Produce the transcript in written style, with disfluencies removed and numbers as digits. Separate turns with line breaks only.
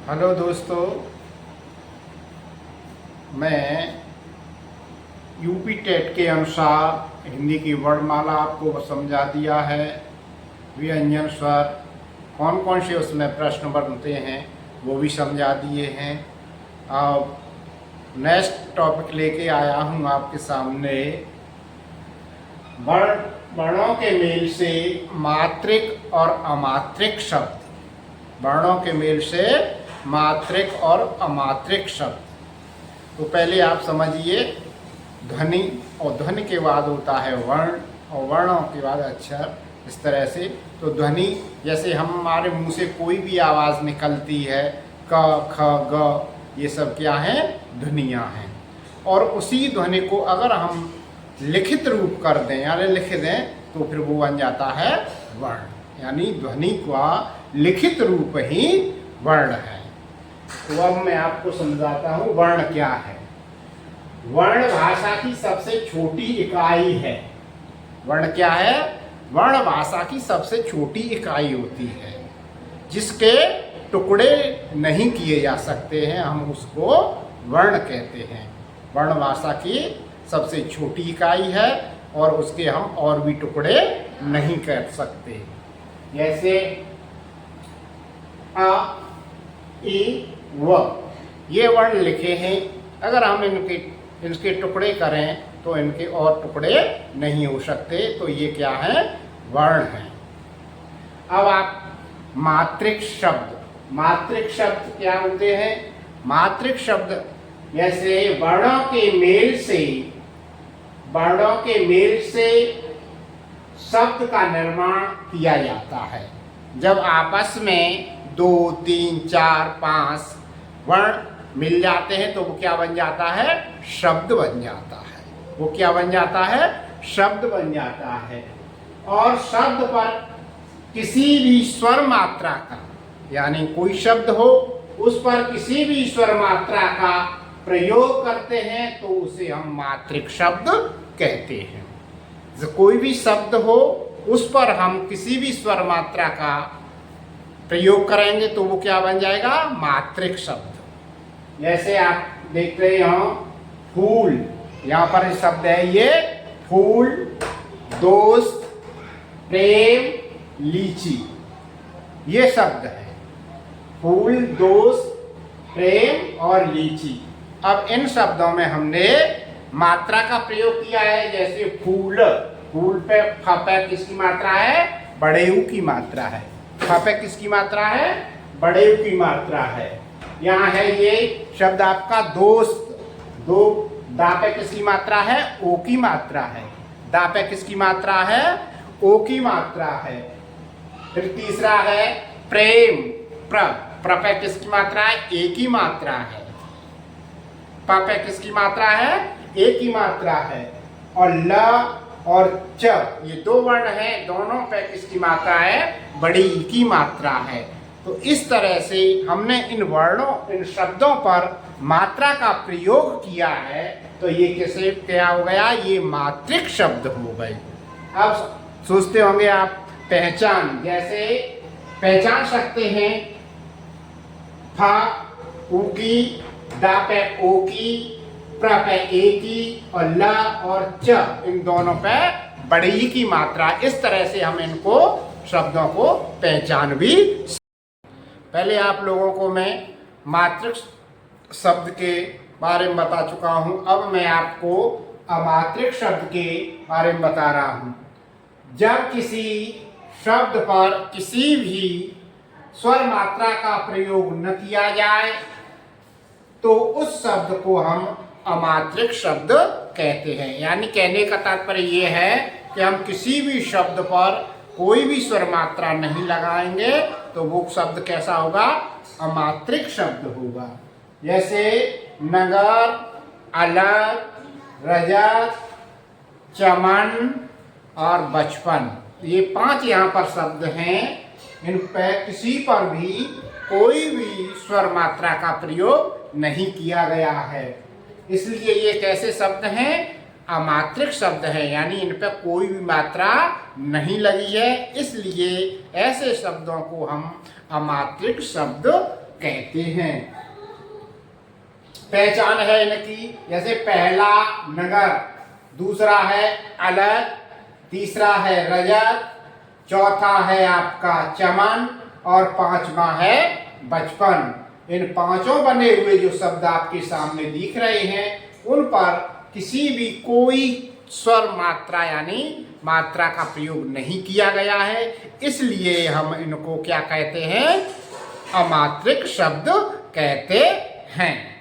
Hello दोस्तों, मैं UP TET के अनुसार हिंदी की वर्णमाला आपको समझा दिया है। व्यंजन स्वर कौन कौन से उसमें प्रश्न बनते हैं वो भी समझा दिए हैं। अब नेक्स्ट टॉपिक लेके आया हूँ आपके सामने। वर्णों के मेल से मात्रिक और अमात्रिक शब्द। वर्णों के मेल से मात्रिक और अमात्रिक शब्द। तो पहले आप समझिए, ध्वनि और ध्वनि के बाद होता है वर्ण और वर्णों के बाद अक्षर। इस तरह से तो ध्वनि, जैसे हमारे मुंह से कोई भी आवाज़ निकलती है, क ख ग, ये सब क्या है? ध्वनियाँ हैं। और उसी ध्वनि को अगर हम लिखित रूप कर दें यानी लिख दें तो फिर वो बन जाता है वर्ण। यानी ध्वनि का लिखित रूप ही वर्ण है। तो अब मैं आपको समझाता हूँ वर्ण क्या है। वर्ण भाषा की सबसे छोटी इकाई है। वर्ण क्या है? वर्ण भाषा की सबसे छोटी इकाई होती है, जिसके टुकड़े नहीं किए जा सकते हैं, हम उसको वर्ण कहते हैं। वर्ण भाषा की सबसे छोटी इकाई है और उसके हम और भी टुकड़े नहीं कर सकते। जैसे अ, ई, व, ये वर्ण लिखे हैं। अगर हम इनके टुकड़े करें तो इनके और टुकड़े नहीं हो सकते। तो ये क्या है? वर्ण है। अब आप मात्रिक शब्द। मात्रिक शब्द क्या होते हैं? मात्रिक शब्द जैसे वर्णों के मेल से शब्द का निर्माण किया जाता है। जब आपस में 2, 3, 4, 5 वर्ण मिल जाते हैं तो वो क्या बन जाता है? शब्द बन जाता है। वो क्या बन जाता है? शब्द बन जाता है। और शब्द पर किसी भी स्वर मात्रा का, यानी कोई शब्द हो उस पर किसी भी स्वर मात्रा का प्रयोग करते हैं तो उसे हम मात्रिक शब्द कहते हैं। कोई भी शब्द हो उस पर हम किसी भी स्वर मात्रा का प्रयोग करेंगे तो वो क्या बन जाएगा? मात्रिक शब्द। जैसे आप देख रहे हो फूल, यहाँ पर शब्द है ये फूल, दोस्त, प्रेम, लीची, ये शब्द है। फूल, दोस्त, प्रेम और लीची। अब इन शब्दों में हमने मात्रा का प्रयोग किया है। जैसे फूल, फूल पे फ पे किसकी मात्रा है? बड़े ऊ की मात्रा है। फ पे किसकी मात्रा है? बड़े ऊ की मात्रा है। यहाँ है ये शब्द आपका दोस्त, दो, दा पे किसकी मात्रा है? ओ की मात्रा है। दा पे किसकी मात्रा है? ओ की मात्रा है। फिर तीसरा है प्रेम, प्र पे किसकी मात्रा है? ए की मात्रा है। प पे किसकी मात्रा है? ए की मात्रा है। और ल और च, ये दो वर्ण हैं, दोनों पे किसकी मात्रा है? बड़ी ई की मात्रा है। तो इस तरह से हमने इन शब्दों पर मात्रा का प्रयोग किया है। तो ये कैसे क्या हो गया? ये मात्रिक शब्द हो गए। अब सोचते होंगे आप पहचान, जैसे पहचान सकते हैं फ ऊ की, दा पे ओ की, प्र पे ए की और ल और च, इन दोनों पे बड़ी ई की मात्रा। इस तरह से हम इनको शब्दों को पहचान भी। पहले आप लोगों को मैं मात्रिक शब्द के बारे में बता चुका हूं। अब मैं आपको अमात्रिक शब्द के बारे में बता रहा हूं। जब किसी शब्द पर किसी भी स्वर मात्रा का प्रयोग न किया जाए तो उस शब्द को हम अमात्रिक शब्द कहते हैं। यानी कहने का तात्पर्य ये है कि हम किसी भी शब्द पर कोई भी स्वर मात्रा नहीं लगाएंगे तो वो शब्द कैसा होगा? अमात्रिक शब्द होगा। जैसे नगर, अलग, रजत, चमन और बचपन, ये 5 यहाँ पर शब्द हैं। इन पर किसी पर भी कोई भी स्वर मात्रा का प्रयोग नहीं किया गया है, इसलिए ये कैसे शब्द हैं? अमात्रिक शब्द है। यानी इन पर कोई भी मात्रा नहीं लगी है, इसलिए ऐसे शब्दों को हम अमात्रिक शब्द कहते हैं। पहचान है इनकी, जैसे पहला नगर, दूसरा है अलग, तीसरा है रजत, चौथा है आपका चमन और पांचवा है बचपन। इन पांचों बने हुए जो शब्द आपके सामने दिख रहे हैं उन पर किसी भी कोई स्वर मात्रा यानी मात्रा का प्रयोग नहीं किया गया है, इसलिए हम इनको क्या कहते हैं? अमात्रिक शब्द कहते हैं।